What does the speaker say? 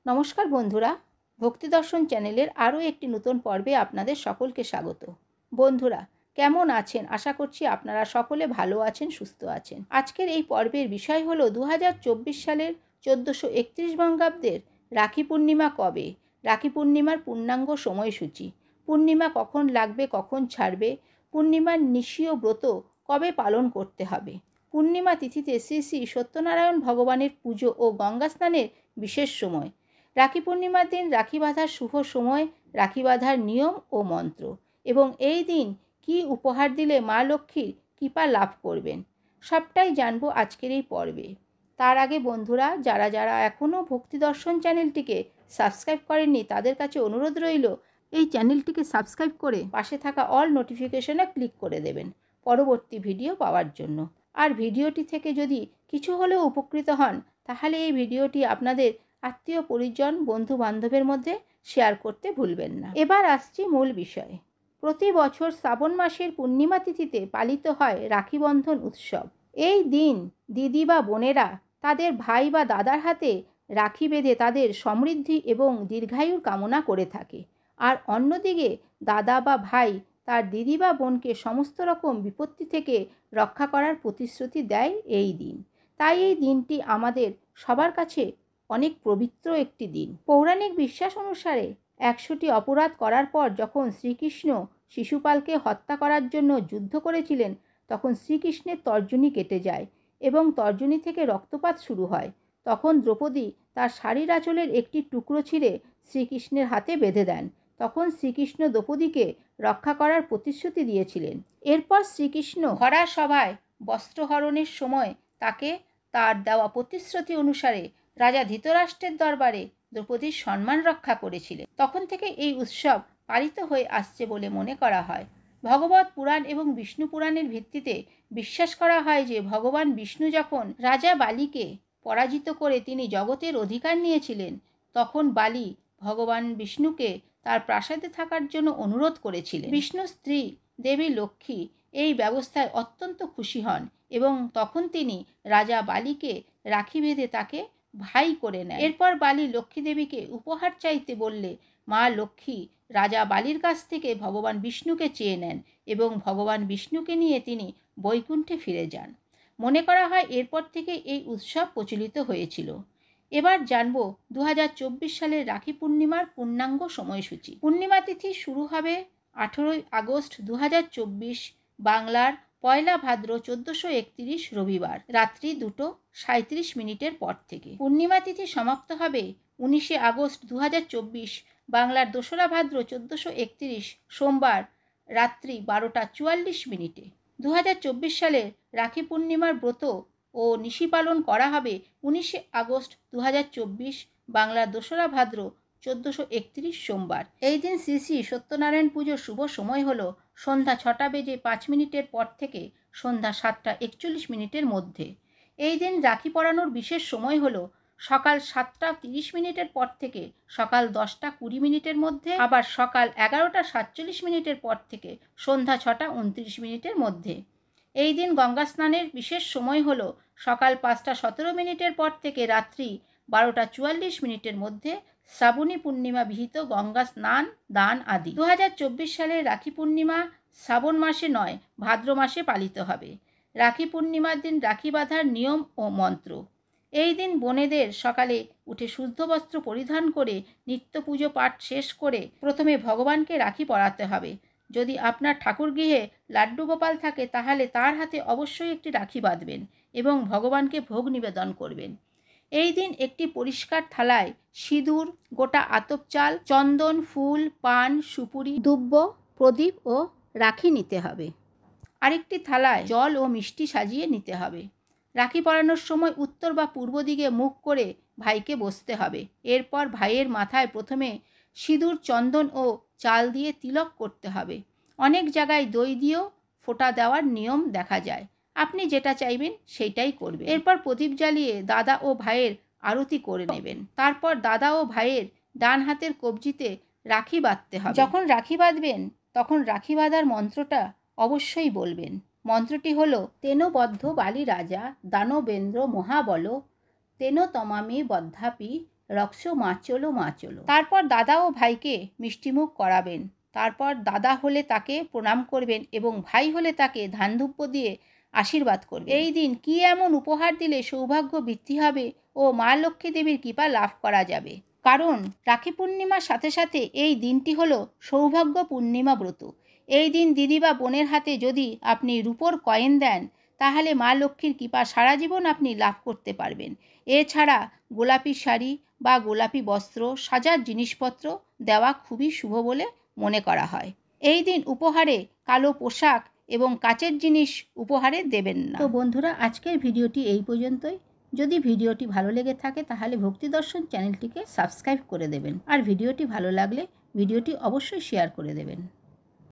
নমস্কার বন্ধুরা, ভক্তি দর্শন চ্যানেলের আরও একটি নতুন পর্বে আপনাদের সকলকে স্বাগত। বন্ধুরা, কেমন আছেন? আশা করছি আপনারা সকলে ভালো আছেন, সুস্থ আছেন। আজকের এই পর্বের বিষয় হলো 2024 সালের 1431 বঙ্গাব্দের রাখি পূর্ণিমা কবে, রাখি পূর্ণিমার পূর্ণাঙ্গ সময়সূচি, পূর্ণিমা কখন লাগবে, কখন ছাড়বে, পূর্ণিমার নিশীয় ব্রত কবে পালন করতে হবে, পূর্ণিমা তিথিতে শ্রী শ্রী সত্যনারায়ণ ভগবানের পুজো ও গঙ্গা স্নানের বিশেষ সময়, রাখি পূর্ণিমার দিন রাখি বাঁধার শুভ সময়, রাখি বাঁধার নিয়ম ও মন্ত্র, এবং এই দিন কি উপহার দিলে মা লক্ষ্মীর কৃপা লাভ করবেন, সবটাই জানবো আজকের এই পর্বে। তার আগে বন্ধুরা, যারা যারা এখনও ভক্তি দর্শন চ্যানেলটিকে সাবস্ক্রাইব করেননি তাদের কাছে অনুরোধ রইল এই চ্যানেলটিকে সাবস্ক্রাইব করে পাশে থাকা অল নোটিফিকেশনে ক্লিক করে দেবেন পরবর্তী ভিডিও পাওয়ার জন্য। আর ভিডিওটি থেকে যদি কিছু হলেও উপকৃত হন তাহলে এই ভিডিওটি আপনাদের আত্মীয় পরিজন বন্ধু বান্ধবের মধ্যে শেয়ার করতে ভুলবেন না। এবার আসছি মূল বিষয়ে। প্রতি বছর শ্রাবণ মাসের পূর্ণিমা তিথিতে পালিত হয় রাখি বন্ধন উৎসব। এই দিন দিদি বা বোনেরা তাদের ভাই বা দাদার হাতে রাখি বেঁধে তাদের সমৃদ্ধি এবং দীর্ঘায়ুর কামনা করে থাকে। আর অন্যদিকে দাদা বা ভাই তার দিদি বা বোনকে সমস্ত রকম বিপত্তি থেকে রক্ষা করার প্রতিশ্রুতি দেয় এই দিন। তাই এই দিনটি আমাদের সবার কাছে অনেক পবিত্র একটি দিন। পৌরাণিক বিশ্বাস অনুসারে 100টি অপরাধ করার পর যখন শ্রীকৃষ্ণ শিশুপালকে হত্যা করার জন্য যুদ্ধ করেছিলেন, তখন শ্রীকৃষ্ণের তর্জনী কেটে যায় এবং তর্জনী থেকে রক্তপাত শুরু হয়। তখন দ্রৌপদী তার শাড়ির আঁচলের একটি টুকরো ছিঁড়ে শ্রীকৃষ্ণের হাতে বেঁধে দেন। তখন শ্রীকৃষ্ণ দ্রৌপদীকে রক্ষা করার প্রতিশ্রুতি দিয়েছিলেন। এরপর শ্রীকৃষ্ণ হরা সভায় বস্ত্রহরণের সময় তাকে তার দেওয়া প্রতিশ্রুতি অনুসারে রাজা ধৃতরাষ্ট্রের দরবারে দ্রৌপদীর সম্মান রক্ষা করেছিলেন। তখন থেকে এই উৎসব পালিত হয়ে আসছে বলে মনে করা হয়। ভগবত পুরাণ এবং বিষ্ণু পুরাণের ভিত্তিতে বিশ্বাস করা হয় যে ভগবান বিষ্ণু যখন রাজা বালিকে পরাজিত করে তিনি জগতের অধিকার নিয়েছিলেন, তখন বালি ভগবান বিষ্ণুকে তার প্রাসাদে থাকার জন্য অনুরোধ করেছিলেন। বিষ্ণুর স্ত্রী দেবী লক্ষ্মী এই ব্যবস্থায় অত্যন্ত খুশি হন এবং তখন তিনি রাজা বালিকে রাখি বেঁধে তাকে ভাই করে নেন। এরপর বালি লক্ষ্মী দেবীকে উপহার চাইতে বললে মা লক্ষ্মী রাজা বালির কাছ থেকে ভগবান বিষ্ণুকে চেয়ে নেন এবং ভগবান বিষ্ণুকে নিয়ে তিনি বৈকুণ্ঠে ফিরে যান। মনে করা হয় এরপর থেকে এই উৎসব প্রচলিত হয়েছিল। এবার জানব 2024 সালের রাখি পূর্ণিমার পূর্ণাঙ্গ সময়সূচি। পূর্ণিমা তিথি শুরু হবে 18 আগস্ট 2024 বাংলার পয়লা ভাদ্র 1431 রবিবার রাত্রি 2:37 পর থেকে। পূর্ণিমা তিথি সমাপ্ত হবে 19 আগস্ট 2024 বাংলার 2রা ভাদ্র 1431 সোমবার রাত্রি 12:44। 2024 সালের রাখি পূর্ণিমার ব্রত ও নিশি পালন করা হবে 19 আগস্ট 2024 বাংলার 2রা ভাদ্র 1431 সোমবার। এই দিন শ্রী শ্রী সত্যনারায়ণ পুজোর শুভ সময় হলো সন্ধ্যা 6:05 পর থেকে সন্ধ্যা 7:41 মধ্যে। এই দিন রাখি পরানোর বিশেষ সময় হলো সকাল 7:30 পর থেকে সকাল 10:20 মধ্যে, আবার সকাল 11:47 পর থেকে সন্ধ্যা 6:29 মধ্যে। এই দিন গঙ্গা স্নানের বিশেষ সময় হলো সকাল 5:17 পর থেকে রাত্রি 12:44 মধ্যে শ্রাবণী পূর্ণিমা বিহিত গঙ্গা স্নান, দান আদি। 2024 সালের রাখি পূর্ণিমা শ্রাবণ মাসে নয়, ভাদ্র মাসে পালিত হবে। রাখি পূর্ণিমার দিন রাখি বাঁধার নিয়ম ও মন্ত্র। এই দিন বোনেদের সকালে উঠে শুদ্ধ বস্ত্র পরিধান করে নিত্য পুজো পাঠ শেষ করে প্রথমে ভগবানকে রাখি পরাতে হবে। যদি আপনার ঠাকুরগৃহে লাড্ডু গোপাল থাকে তাহলে তার হাতে অবশ্যই একটি রাখি বাঁধবেন এবং ভগবানকে ভোগ নিবেদন করবেন। এই দিন একটি পরিষ্কার থালায় সিঁদুর, গোটা আতপ চাল, চন্দন, ফুল, পান, সুপুরি, দুব্ব, প্রদীপ ও রাখি নিতে হবে। আরেকটি থালায় জল ও মিষ্টি সাজিয়ে নিতে হবে। রাখি পরানোর সময় উত্তর বা পূর্ব দিকে মুখ করে ভাইকে বসতে হবে। এরপর ভাইয়ের মাথায় প্রথমে সিঁদুর, চন্দন ও চাল দিয়ে তিলক করতে হবে। অনেক জায়গায় দই দিয়েও ফোঁটা দেওয়ার নিয়ম দেখা যায়। আপনি যেটা চাইবেন সেইটাই করবেন। এরপর প্রদীপ জ্বালিয়ে দাদা ও ভাইয়ের আরতি করে নেবেন। তারপর দাদা ও ভাইয়ের ডান হাতের কবজিতে রাখি বাঁধতে হবে। যখন রাখি বাঁধবেন তখন রাখি বাঁধার মন্ত্রটা অবশ্যই বলবেন। মন্ত্রটি হলো তেনো বদ্ধ বালি রাজা দানবেন্দ্র মহাবল তেনো তমামি বদ্ধাপি রক্সো মা চলো মা চলো। তারপর দাদা ও ভাইকে মিষ্টিমুখ করাবেন। তারপর দাদা হলে তাকে প্রণাম করবেন এবং ভাই হলে তাকে ধানধূপ্য দিয়ে আশীর্বাদ করবেন। এই দিন কি এমন উপহার দিলে সৌভাগ্য বৃদ্ধি হবে ও মা লক্ষ্মী দেবীর কৃপা লাভ করা যাবে? কারণ রাখি পূর্ণিমার সাথে সাথে এই দিনটি হলো সৌভাগ্য পূর্ণিমা ব্রত। এই দিন দিদি বা বোনের হাতে যদি আপনি রূপোর কয়েন দেন, তাহলে মা লক্ষ্মীর কৃপা সারা জীবন আপনি লাভ করতে পারবেন। এছাড়া গোলাপি শাড়ি বা গোলাপি বস্ত্র, সাজার জিনিসপত্র দেওয়া খুবই শুভ বলে মনে করা হয়। এই দিন উপহারে কালো পোশাক এবং কাচের জিনিস উপহারে দেবেন না। তো বন্ধুরা, আজকের ভিডিওটি এই পর্যন্তই। যদি ভিডিওটি ভালো লেগে থাকে তাহলে ভক্তি দর্শন চ্যানেলটিকে সাবস্ক্রাইব করে দেবেন, আর ভিডিওটি ভালো লাগলে ভিডিওটি অবশ্যই শেয়ার করে দেবেন।